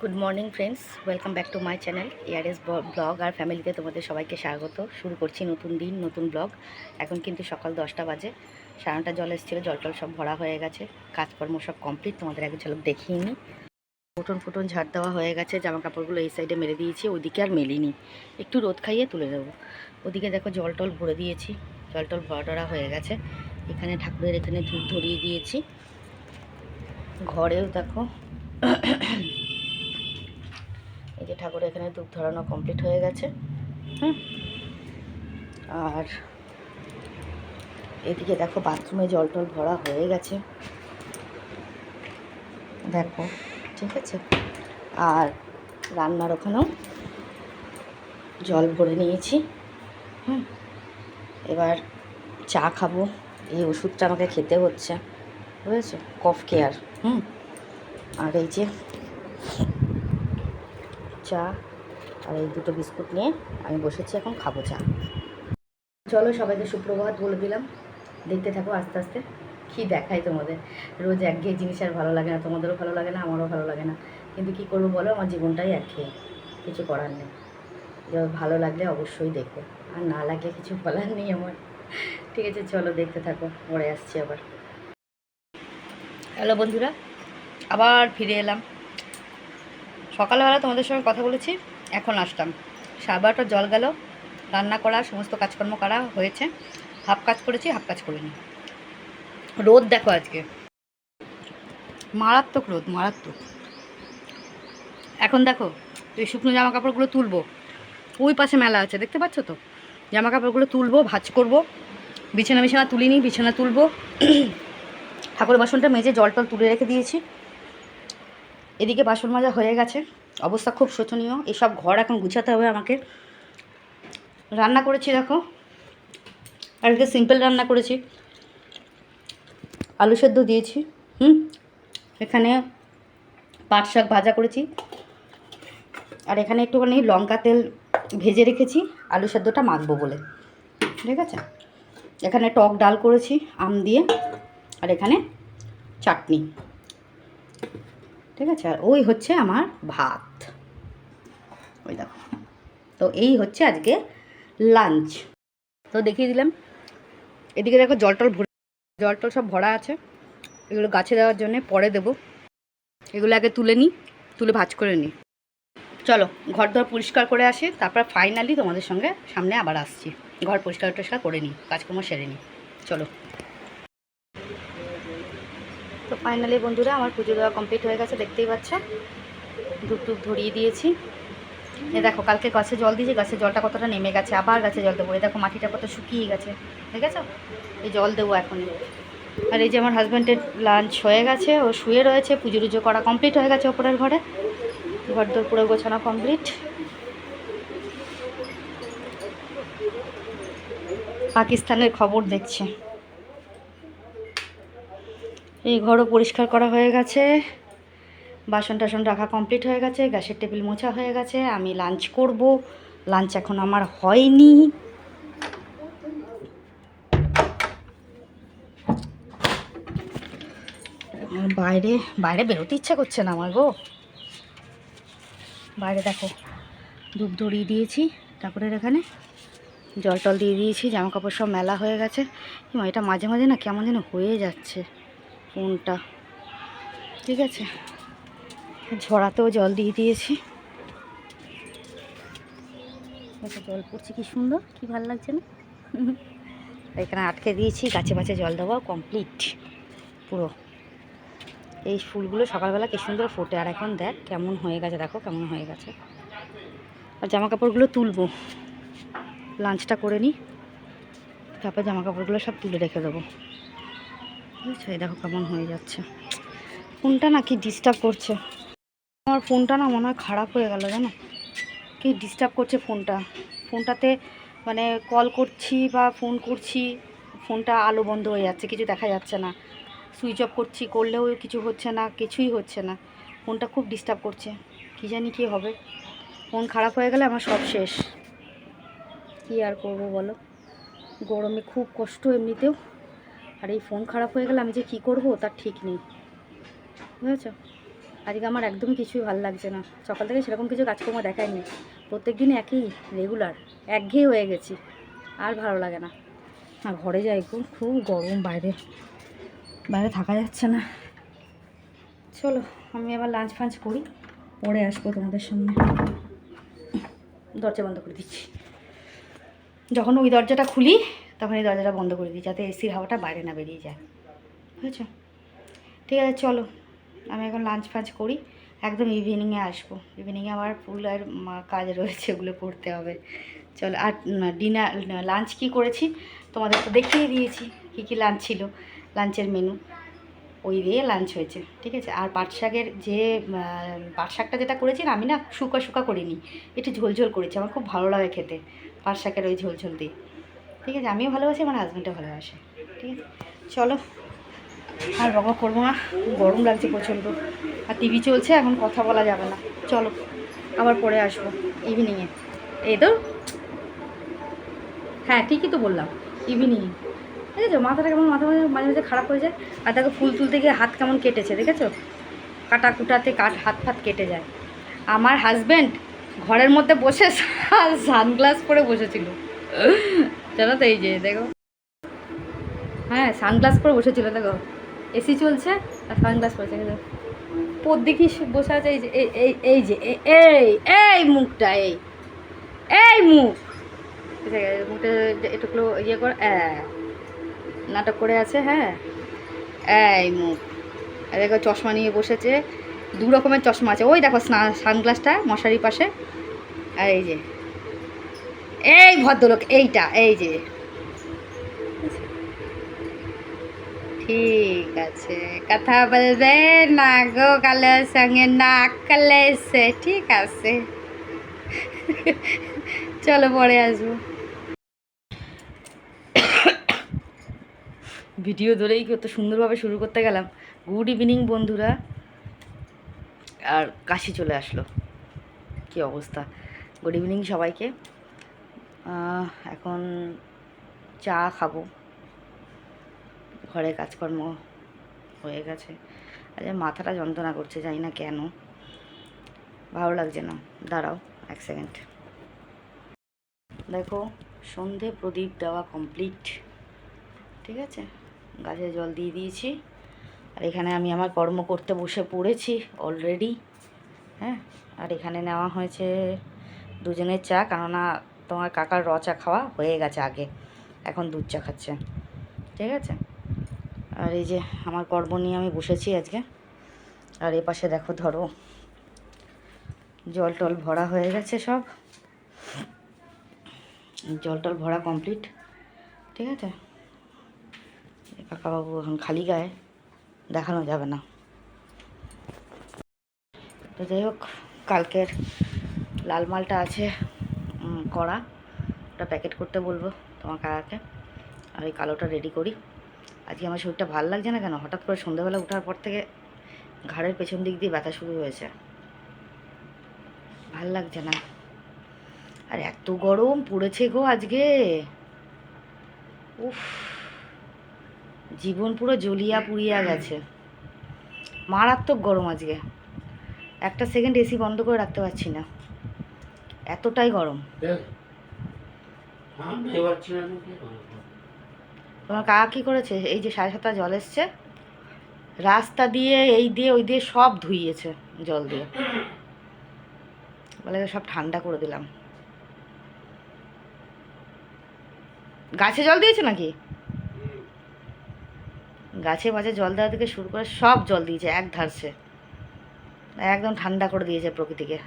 Good morning friends, welcome back to my channel ARS blog আর ফ্যামিলিতে তোমাদের সবাইকে স্বাগত। শুরু করছি নতুন দিন, নতুন ব্লগ। এখন কিন্তু সকাল 10টা বাজে। সারাটা জল এসেছিলো, জল টল সব ভরা হয়ে গেছে, কাজকর্ম সব কমপ্লিট। তোমাদের এক ঝলক দেখিয়ে নিই। ফুটন ফুটন ঝাড় দেওয়া হয়ে গেছে, জামা কাপড়গুলো এই সাইডে মেলে দিয়েছি, ওইদিকে আর মেলিনি, একটু রোদ খাইয়ে তুলে দেবো। ওদিকে দেখো জল টল ভরে দিয়েছি, জল টল ভরা টরা হয়ে গেছে। এখানে ঠাকুরের এখানে ধূপ ধরিয়ে দিয়েছি। ঘরেও দেখো এই যে ঠাকুরের এখানে ধূপ ধরানো কমপ্লিট হয়ে গেছে। আর এদিকে দেখো বাথরুমে জল টল ভরা হয়ে গেছে, দেখো, ঠিক আছে। আর রান্নার ওখানেও জল ভরে নিয়েছি। এবার চা খাবো। এই ওষুধটা আমাকে খেতে হচ্ছে, বুঝেছো, কফ কেয়ার। আর এই যে চা আর এই দুটো বিস্কুট নিয়ে আমি বসেছি, এখন খাবো চা। চলো সবাইকে সুপ্রভাত বলে দিলাম, দেখতে থাকো আস্তে আস্তে। কী দেখাই তোমাদের, রোজ একঘেয়ে জিনিস আর ভালো লাগে না, তোমাদেরও ভালো লাগে না, আমারও ভালো লাগে না, কিন্তু কী করবো বলো, আমার জীবনটাই একঘেয়ে, কিছু করার নেই। ভালো লাগলে অবশ্যই দেখো, আর না লাগলে কিছু বলার নেই আমার। ঠিক আছে, চলো দেখতে থাকো, পরে আসছি আবার। হ্যালো বন্ধুরা, আবার ফিরে এলাম। সকালবেলা তোমাদের সঙ্গে কথা বলেছি, এখন আসলাম। 12:30 জল গেল, রান্না করা সমস্ত কাজকর্ম করা হয়েছে। হাফ কাজ করেছি, হাফ কাজ করিনি। রোদ দেখো আজকে, মারাত্মক রোদ, মারাত্মক। এখন দেখো এই শুকনো জামা কাপড়গুলো তুলবো, ওই পাশে মেলা আছে, দেখতে পাচ্ছ তো। জামা কাপড়গুলো তুলবো, ভাঁজ করবো। বিছানা তুলিনি, বিছানা তুলবো। ঠাকুর বাসনটা মেজে জল টল তুলে রেখে দিয়েছি। এদিকে বাসন মাজা হয়ে গেছে, অবস্থা খুব শোচনীয়। এসব ঘর এখন গুছাতে হবে আমাকে। রান্না করেছি দেখো, আজকে সিম্পল রান্না করেছি, আলু সেদ্ধ দিয়েছি। এখানে পাট শাক ভাজা করেছি, আর এখানে একটুখানি লঙ্কা তেল ভেজে রেখেছি আলু সেদ্ধটা মাখবো বলে, ঠিক আছে। এখানে টক ডাল করেছি আম দিয়ে, আর এখানে চাটনি, ঠিক আছে। আর ওই হচ্ছে আমার ভাত, ওই দেখো। তো এই হচ্ছে আজকে লাঞ্চ, তো দেখিয়ে দিলাম। এদিকে দেখো জল টল সব ভরা আছে, এগুলো গাছে দেওয়ার জন্যে পরে দেবো। এগুলো আগে তুলে নিই, তুলে ভাজ করে নিই। চলো ঘর দর পরিষ্কার করে আসি, তারপর ফাইনালি তোমাদের সঙ্গে সামনে আবার আসছি। ঘর পরিষ্কার করে নিই, কাজকর্ম সেরে নিই, চলো। তো ফাইনালি বন্ধুরা আমার পুজো দেওয়া কমপ্লিট হয়ে গেছে, দেখতেই পাচ্ছ। ধূপ টুপ ধরিয়ে দিয়েছি। এ দেখো কালকে গাছে জল দিয়েছি, গাছের জলটা কতটা নেমে গেছে, আবার গাছে জল দেবো। এই দেখো মাটিটা কত শুকিয়ে গেছে, ঠিক আছে। এই জল দেবো এখনই। আর এই যে আমার হাজব্যান্ডের লাঞ্চ হয়ে গেছে, ও শুয়ে রয়েছে। পুজো টুজো করা কমপ্লিট হয়ে গেছে ওপরের ঘরে, ঘর দর পুরো গোছানো কমপ্লিট। পাকিস্তানের খবর দেখছে। এই ঘরও পরিষ্কার করা হয়ে গেছে, বাসন টাসন রাখা কমপ্লিট হয়ে গেছে, গ্যাসের টেবিল মোছা হয়ে গেছে। আমি লাঞ্চ করব, লাঞ্চ এখন আমার হয়নি। বাইরে বাইরে বেরোতে ইচ্ছা করছে না আমার গো। বাইরে দেখো ধূপ ধরিয়ে দিয়েছি, ঠাকুরের এখানে জল টল দিয়ে দিয়েছি, জামা কাপড় সব মেলা হয়ে গেছে। এটা মাঝে মাঝে না কেমন যেন হয়ে যাচ্ছে ফোনটা, ঠিক আছে। ঝরাতেও জল দিয়ে দিয়েছি, জল পড়ছে কি সুন্দর, কি ভালো লাগছে না। এখানে আটকে দিয়েছি, গাছে গাছে জল দেওয়া কমপ্লিট পুরো। এই ফুলগুলো সকালবেলা কি সুন্দর ফোটে, আর এখন দেখ কেমন হয়ে গেছে, দেখো কেমন হয়ে গেছে। আর জামা কাপড়গুলো তুলবো, লাঞ্চটা করে নিই, তারপর জামা কাপড়গুলো সব তুলে রেখে দেবো, বুঝছো। এই দেখো কেমন হয়ে যাচ্ছে। ফোনটা না কি ডিস্টার্ব করছে, আমার ফোনটা না মনে হয় খারাপ হয়ে গেল, জানো কি ডিস্টার্ব করছে ফোনটাতে। মানে কল করছি বা ফোন করছি, ফোনটা আলো বন্ধ হয়ে যাচ্ছে, কিছু দেখা যাচ্ছে না। সুইচ অফ করছি, করলেও কিছু হচ্ছে না, কিছুই হচ্ছে না। ফোনটা খুব ডিস্টার্ব করছে, কী জানি কী হবে। ফোন খারাপ হয়ে গেলে আমার সব শেষ, কী আর করবো বলো। গরমে খুব কষ্ট এমনিতেও, আর এই ফোন খারাপ হয়ে গেলে আমি যে কী করবো তার ঠিক নেই, বুঝেছ। আজকে আমার একদমই কিছুই ভালো লাগছে না, সকাল থেকে সেরকম কিছু কাজকর্ম দেখায়নি। প্রত্যেক দিন একই রেগুলার, একঘেয়ে হয়ে গেছি, আর ভালো লাগে না। আর ঘরে যাই, খুব খুব গরম, বাইরে বাইরে থাকা যাচ্ছে না। চলো আমি আবার লাঞ্চ ফাঞ্চ করি, পরে আসবো তোমাদের সামনে। দরজা বন্ধ করে দিচ্ছি, যখন ওই দরজাটা খুলি তখন এই দরজাটা বন্ধ করে দিই, যাতে এসির হাওয়াটা বাইরে না বেরিয়ে যায়, বুঝেছো? ঠিক আছে চলো, আমি এখন লাঞ্চ ফাঞ্চ করি, একদম ইভিনিংয়ে আসবো। ইভিনিংয়ে আমার ফুল আর কাজ রয়েছে, ওগুলো করতে হবে। চলো, আর ডিনার লাঞ্চ কী করেছি তোমাদের তো দেখিয়ে দিয়েছি, কী কী লাঞ্চ ছিল, লাঞ্চের মেনু ওই দিয়ে লাঞ্চ হয়েছে, ঠিক আছে। আর পাট শাকের যে পাট শাকটা যেটা করেছি না, আমি না শুকা শুকা করিনি, একটু ঝোলঝোল করেছি, আমার খুব ভালো লাগে খেতে পাট শাকের ওই ঝোলঝোল দিয়ে, ঠিক আছে। আমিও ভালোবাসি, আমার হাজব্যান্ডও ভালোবাসে, ঠিক আছে। চলো আর বকা করবো না, গরম লাগছে প্রচণ্ড, আর টিভি চলছে, এখন কথা বলা যাবে না। চলো আবার পরে আসবো ইভিনিংয়ে। এই তো, হ্যাঁ ঠিকই তো বললাম, ইভিনিংয়ে। দেখেছো মাথাটা কেমন, মাঝে মাঝে খারাপ হয়ে যায়। আর দেখো ফুল তুলতে গিয়ে হাত কেমন কেটেছে, দেখেছো? কাটা কুটাতে হাত ফাত কেটে যায়। আমার হাজব্যান্ড ঘরের মধ্যে বসে সানগ্লাস পরে বসেছিল, জানো তো, এই যে দেখো, হ্যাঁ সানগ্লাস পরে বসেছিল, দেখো এসি চলছে আর সানগ্লাস পরেছে, পোদ দেখি বসে আছে, এই যে এই যে এই এই মুখটা, এই এই মুখ, মুখটা একটুগুলো ইয়ে করে নাটক করে আছে, হ্যাঁ এই মুখ। দেখো চশমা নিয়ে বসেছে, দু রকমের চশমা আছে, ওই দেখো সানগ্লাসটা মশারির পাশে, আর এই যে এই ভদ্রলোক, এইটা এই যে, ঠিক আছে কথা বলবে না গো কালের সঙ্গে, না কালেছে, ঠিক আছে। চলো পরে আসবো। ভিডিও ধরেই কত সুন্দরভাবে শুরু করতে গেলাম। গুড ইভিনিং বন্ধুরা, আর কাশি চলে আসলো, কি অবস্থা। গুড ইভিনিং সবাইকে। এখন চা খাবো, ঘরে কাজকর্ম হয়ে গেছে। আচ্ছা মাথাটা যন্ত্রণা করছে, জানি না কেন, ভালো লাগছে না। দাঁড়াও এক সেকেন্ড। দেখো সন্ধে প্রদীপ দেওয়া কমপ্লিট, ঠিক আছে। গাছে জল দিয়ে দিয়েছি, আর এখানে আমি আমার কর্ম করতে বসে পড়েছি অলরেডি, হ্যাঁ। আর এখানে নেওয়া হয়েছে দুজনের চা, কেননা তোমার কাকার চা খাওয়া হয়ে গেছে আগে, এখন দুধ চা খাচ্ছে, ঠিক আছে। আর এই যে আমার কর্ম নিয়ে আমি বসেছি আজকে। আর এ পাশে দেখো, ধরো জল টল ভরা হয়ে গেছে, সব জল টল ভরা কমপ্লিট, ঠিক আছে। কাকাবাবু এখন খালি গায়ে, দেখানো যাবে না। তো যাই হোক, কালকের লাল মালটা আছে করা, ওটা প্যাকেট করতে বলবো তোমার কাকাকে। আর এই কালোটা রেডি করি। আজকে আমার শরীরটা ভালো লাগছে না কেন, হঠাৎ করে সন্ধ্যাবেলা ওঠার পর থেকে ঘাড়ের পেছন দিক দিয়ে ব্যথা শুরু হয়েছে, ভাল লাগছে না। আর এত গরম পড়েছে গো আজকে, উফ, জীবন পুরো জ্বলিয়া পুড়িয়া গেছে, মারাত্মক গরম আজকে। একটা সেকেন্ড এসি বন্ধ করে রাখতে পারছি না, এতটাই গরম। তোমার কাকা কী করেছে, এই যে 7:30 জল এসছে, রাস্তা দিয়ে এই দিয়ে ওই দিয়ে সব ধুইয়েছে জল দিয়ে, বলে সব ঠান্ডা করে দিলাম। গাছে জল দিয়েছে নাকি? গাছে মাঝে জল দেওয়া থেকে শুরু করে সব জল দিয়েছে এক ধারছে, একদম ঠান্ডা করে দিয়েছে প্রকৃতিকে।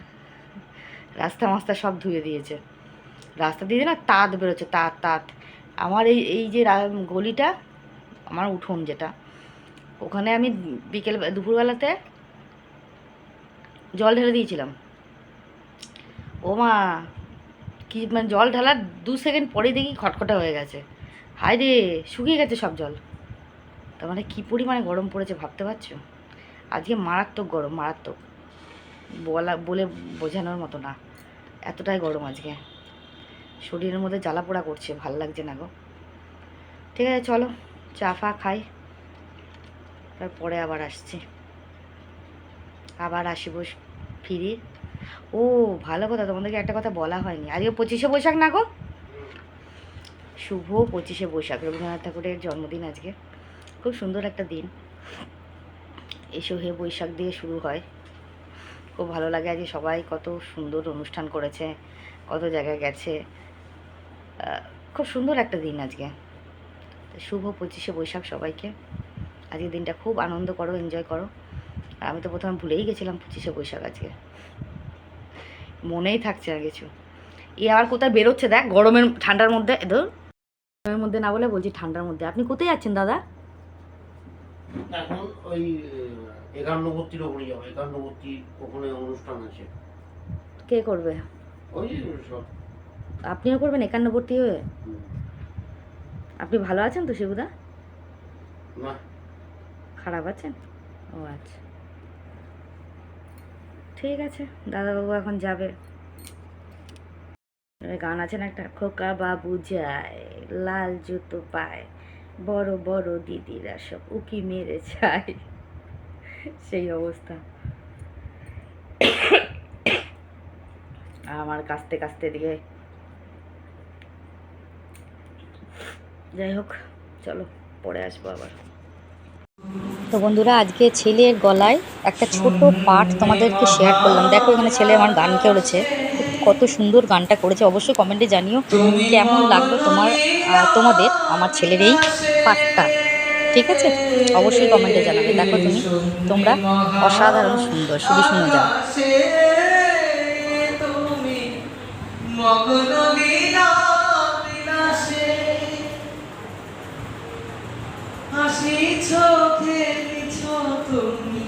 রাস্তা মাস্তা সব ধুয়ে দিয়েছে, রাস্তা দিয়ে না তাঁত বেরোচ্ছে, তাঁত তাঁত। আমার এই এই যে গলিটা, আমার উঠোন যেটা, ওখানে আমি বিকেল দুপুরবেলাতে জল ঢেলে দিয়েছিলাম। ও মা, কি মানে জল ঢালার 2 সেকেন্ড পরেই দেখি খটখটা হয়ে গেছে, হায় রে শুকিয়ে গেছে সব জল। তার মানে কী পরিমাণে গরম পড়েছে ভাবতে পারছো? আজকে মারাত্মক গরম, মারাত্মক, বলে বোঝানোর মতো না, এতটাই গরম আজকে। শরীরের মধ্যে জ্বালা পোড়া করছে, ভাল লাগছে না গো। ঠিক আছে চলো চা ফা খাই, তারপরে আবার আসছি। আবার আসিব ফিরি। ও ভালো কথা, তোমাদেরকে একটা কথা বলা হয়নি, আজকে 25শে বৈশাখ না গো? শুভ 25শে বৈশাখ, রবীন্দ্রনাথ ঠাকুরের জন্মদিন আজকে। খুব সুন্দর একটা দিন, এসো হে বৈশাখ দিয়ে শুরু হয়। খুব ভালো লাগে, আজকে সবাই কত সুন্দর অনুষ্ঠান করেছে, কত জায়গায় গেছে। খুব সুন্দর একটা দিন আজকে। শুভ 25শে বৈশাখ সবাইকে। আজকের দিনটা খুব আনন্দ করো, এনজয় করো। আমি তো প্রথমে ভুলেই গেছিলাম 25শে বৈশাখ আজকে, মনেই থাকছে না কিছু। এ আবার কোথায় বেরোচ্ছে দেখ, গরমের ঠান্ডার মধ্যে, গরমের মধ্যে না বলে বলছি ঠান্ডার মধ্যে। আপনি কোথায় যাচ্ছেন দাদা? এখন ওই 51 ওখানে যাবো, 51 ওখানে অনুষ্ঠান আছে। কে করবে? ওই সব। আপনিও করবেন 51 হয়ে? আপনি ভালো আছেন তো শিবুদা? না, খারাপ আছেন? ও আচ্ছা, ঠিক আছে। দাদাবাবু এখন যাবে। গান আছে না একটা, খোকা বাবু যায়, লাল জুতো পায়, বড় বড় দিদিরা সব উকি মেরে যায়, সেই অবস্থা। আমার কাস্তে কাস্তে দিকে, যাই হোক, চলো পরে আসবো আবার। তো বন্ধুরা, আজকে ছেলের গলায় একটা ছোট পাঠ তোমাদেরকে শেয়ার করলাম। দেখো এখানে ছেলে আমার গান করেছে, কত সুন্দর গানটা করেছে। অবশ্যই কমেন্টে জানিও কেমন লাগলো তোমাদের আমার ছেলের এই পাঠটা। ঠিক আছে, অবশ্যই কমেন্টে জানাবে। দেখো তোমরা অসাধারণ সুন্দর, শুধু শুনে যাও। হাসি চোখে তুমি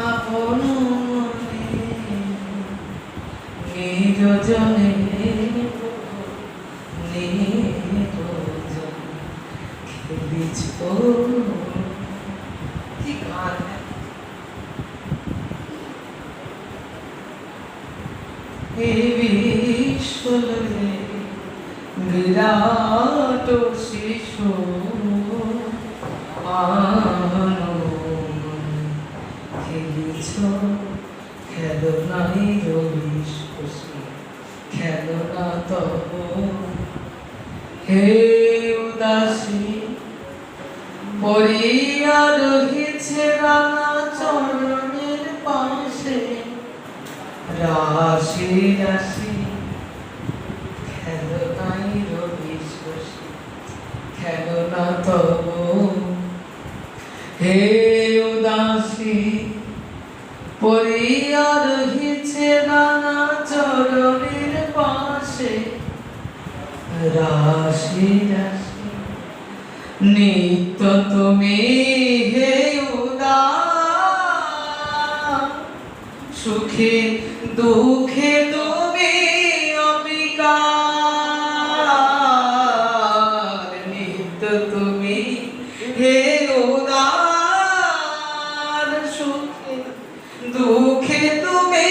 আপন মনে নিরজনে খেলিছ। কি গান! এই বিশ্বরে বিরাট শিশু খেলিছ, খেলনাই রবিশ খুশি, খেলনা তব হে উদাসী। পড়িয়া রহিছে রাঙা চরণের পাশে রাশি রাশি, খেলনাই রবিশ খুশি, খেলনা তব হে উদাসী। পড়িয়া রহিছে নানা চরণের পাশে রাশি রাশি, নিত্য তুমি হে উদাস, সুখে দুঃখে তুমি অবিকার, নিত্য তুমি হে উদার, সুখে দুঃখে তুমি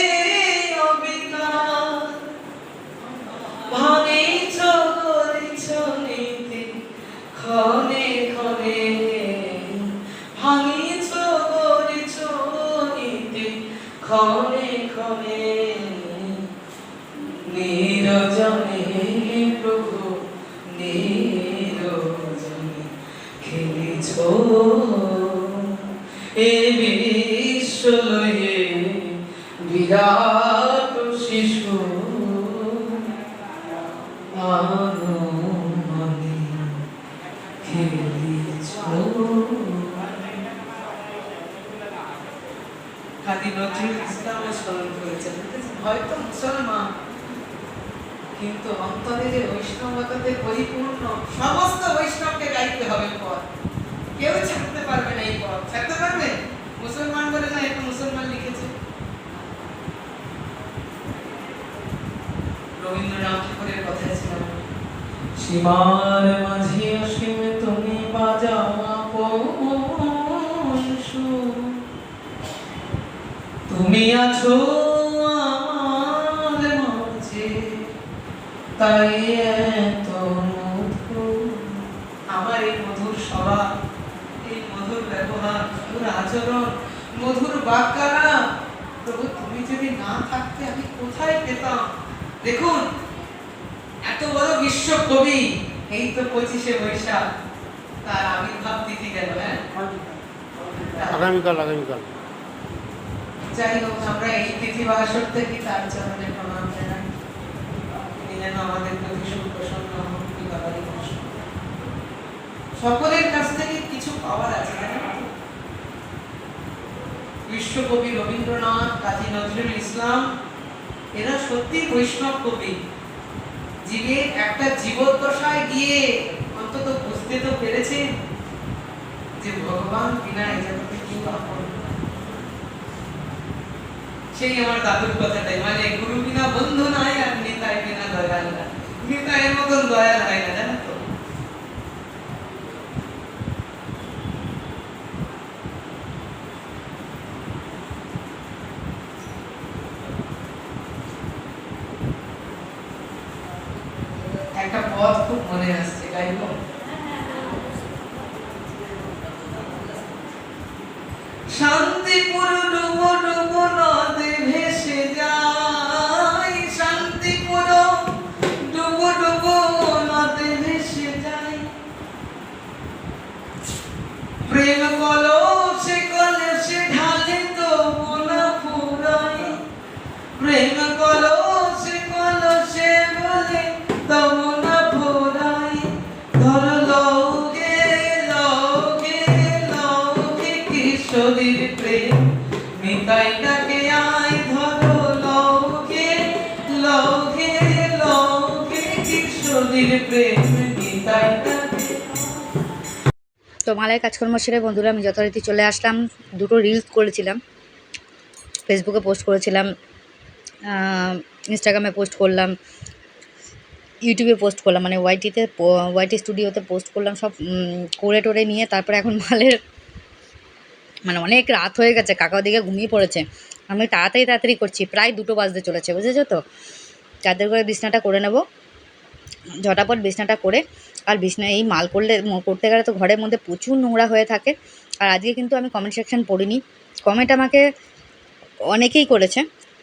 অবিকার। ভাঙিছ করিছ নীতি ক্ষণে ক্ষণে, ভাঙিছ করিছ নীতি ক্ষণে ক্ষণে, নিরজনে প্রভু নিরজনে খেলিছ। এ বিশ্ব লয়ে বিরাট শিশু মনে খেলিছ। কাজী নজরুল ইসলামও স্মরণ করেছেন, হয়তো মুসলমান কিন্তু অন্তরে যে বৈষ্ণবতাতে পরিপূর্ণ। সমস্ত বৈষ্ণবকে গাইতে হবে পথ, কেউ ছাড়তে পারবে না এই পথ। ছাড়তে পারবে? মুসলমান বলে না, একটা মুসলমান লিখেছে। রবীন্দ্রনাথ ঠাকুরের কথা ছিল, সীমার মাঝে অসীম তুমি বাজাও আপন সুর, তুমি আছো আমার মাঝে তাই এত মধুর। আমার এই মধুর স্বভাব, এই মধুর ব্যবহার, মধুর আচরণ, মধুর বাক্যালাপ প্রভু তুমি যদি না থাকতে আমি কোথায় পেতাম। দেখুন এত বড় বিশ্ব কবি, এই তো 25শে বৈশাখ তার আবির্ভাব তিথি গেল। হ্যাঁ, আগামীকাল যাই হোক, আমরা এই তিথি বাসর থেকে তার চরণে প্রণাম জানাই। তিনি যেন আমাদের প্রতি সুপ্রসন্ন হন। সকলের কাছ থেকে কিছু পাওয়ার আছে, জানেন তো? বিশ্বকবি রবীন্দ্রনাথ, কাজী নজরুল ইসলাম, এরা সত্যি বৈষ্ণব কবি। জীবের একটা জীবদ্দশায় গিয়ে অন্তত বুঝতে তো পেরেছেন যে ভগবান বিনা এই জগতে কি আপন। সেই আমার দাদুর কথাটাই, মানে গুরু বিনা বন্ধু নাই আর নেতাই বিনা দয়াল না। নেতায়ের মতন দয়াল হয় না, জানো তো? একটা পথ খুব মনে আসছে, গাইব? শান্তিপুর ডুবো ডুবো নদে ভেসে যায়, শান্তিপুর ডুবো ডুবো নদে ভেসে যায়, প্রেম কলসে কলসে ঢালে তবু না ফুরায়, প্রেম কলসে কলসে বলে তবু না ফুরায়, ধর লৌকে লৌকে লৌকে কিশোরীর প্রেম নিতাইটাকে আয়, ধর লৌকে লৌকে লৌকে কিশোরীর প্রেম নিতাইটাকে। তো মালায় কাজকর্ম সেরে বন্ধুরা আমি যথারীতি চলে আসলাম। দুটো রিলস করেছিলাম, ফেসবুকে পোস্ট করেছিলাম, ইনস্টাগ্রামে পোস্ট করলাম, ইউটিউবে পোস্ট করলাম, মানে ওয়াইটি স্টুডিওতে পোস্ট করলাম। সব করে টোরে নিয়ে তারপরে এখন মালের মানে অনেক রাত হয়ে গেছে, কাকা ওদিকে ঘুমিয়ে পড়েছে। আমি তাড়াতাড়ি করছি, প্রায় 2টো বাজতে চলেছে, বুঝেছো তো? চাদর করে বিছনাটা করে নেব, ঝটাপট বিছনাটা করে। আর বিছনা এই মাল করতে গেলে তো ঘরের মধ্যে প্রচুর নোংরা হয়ে থাকে। আর আজকে কিন্তু আমি কমেন্ট সেকশন পড়িনি, কমেন্ট আমাকে অনেকেই করেছে।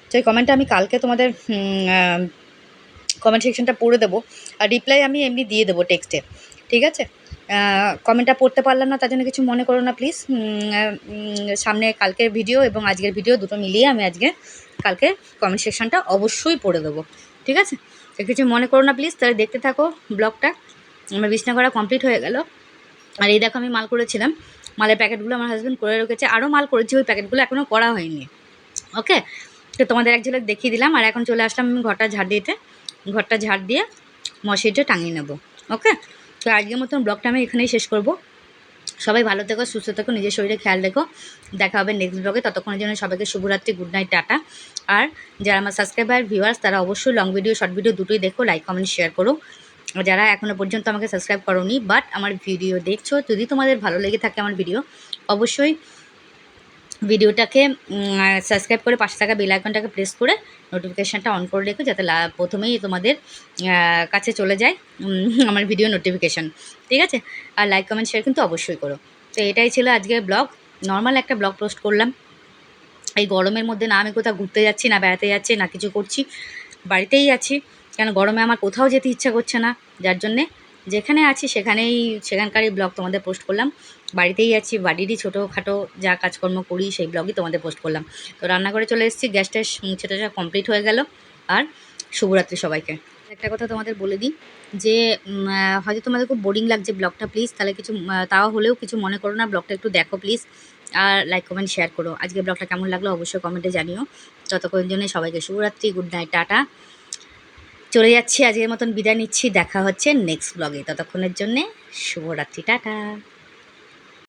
তো এই কমেন্টটা আমি কালকে তোমাদের কমেন্ট সেকশনটা পড়ে দেবো, আর রিপ্লাই আমি এমনি দিয়ে দেবো টেক্সটে, ঠিক আছে? কমেন্টটা পড়তে পারলাম না, তার জন্য কিছু মনে করো না প্লিজ। সামনে কালকের ভিডিও এবং আজকের ভিডিও দুটো মিলিয়ে আমি কালকে কমেন্ট সেকশনটা অবশ্যই পড়ে দেবো, ঠিক আছে? তো কিছু মনে করো না প্লিজ। তাহলে দেখতে থাকো ব্লগটা। আমার বিছনা করা কমপ্লিট হয়ে গেল। আর এই দেখো আমি মাল করেছিলাম, মালের প্যাকেটগুলো আমার হাজব্যান্ড করে রেখেছে, আরও মাল করেছি, ওই প্যাকেটগুলো এখনও করা হয়নি। ওকে, তো তোমাদের এক ঝলক দেখিয়ে দিলাম। আর এখন চলে আসলাম আমি ঘরটা ঝাড় দিয়ে মশারিটা টাঙিয়ে নেবো। ওকে, তো আজকের মতন ব্লগটা আমি এখানেই শেষ করব। সবাই ভালো থেকো, সুস্থ থেকো, নিজের শরীরে খেয়াল রেখো। দেখা হবে নেক্সট ব্লগে। ততক্ষণের জন্য সবাইকে শুভরাত্রি, গুড নাইট, টাটা। আর যারা আমার সাবস্ক্রাইবার ভিউয়ার্স তারা অবশ্যই লং ভিডিও শর্ট ভিডিও দুটোই দেখো, লাইক কমেন্ট শেয়ার করো। যারা এখনও পর্যন্ত আমাকে সাবস্ক্রাইব করোনি বাট আমার ভিডিও দেখছো, যদি তোমাদের ভালো লেগে থাকে আমার ভিডিও, অবশ্যই ভিডিওটাকে সাবস্ক্রাইব করে পাশে থাকা বেল আইকনটাকে প্রেস করে নোটিফিকেশানটা অন করে রেখো, যাতে প্রথমেই তোমাদের কাছে চলে যায় আমার ভিডিও নোটিফিকেশান, ঠিক আছে? আর লাইক কমেন্ট শেয়ার কিন্তু অবশ্যই করো। তো এটাই ছিল আজকের ব্লগ, নর্মাল একটা ব্লগ পোস্ট করলাম। এই গরমের মধ্যে না আমি কোথাও ঘুরতে যাচ্ছি, না বেড়াতে যাচ্ছি, না কিছু করছি, বাড়িতেই আছি। কেন গরমে আমার কোথাও যেতে ইচ্ছা করছে না, যার জন্যে যেখানে আছি সেখানকারই ব্লগ তোমাদের পোস্ট করলাম। বাড়িতেই আছি, বাড়িরই ছোটোখাটো যা কাজকর্ম করি সেই ব্লগই তোমাদের পোস্ট করলাম। তো রান্নাঘরে চলে এসেছি, গ্যাসটা মুছেটা কমপ্লিট হয়ে গেল। আর শুভরাত্রি সবাইকে। একটা কথা তোমাদের বলে দিই যে হয়তো তোমাদের খুব বোরিং লাগছে ব্লগটা, প্লিজ তাহলে তাও হলেও কিছু মনে করো না, ব্লগটা একটু দেখো প্লিজ, আর লাইক কমেন্ট শেয়ার করো। আজকে ব্লগটা কেমন লাগলো অবশ্যই কমেন্টে জানিও। ততক্ষণের জন্য সবাইকে শুভরাত্রি, গুড নাইট, টাটা। চলে যাচ্ছি, আজকের মতন বিদায় নিচ্ছি, দেখা হচ্ছে নেক্সট ব্লগে। ততক্ষণের জন্যে শুভরাত্রি, টাটা।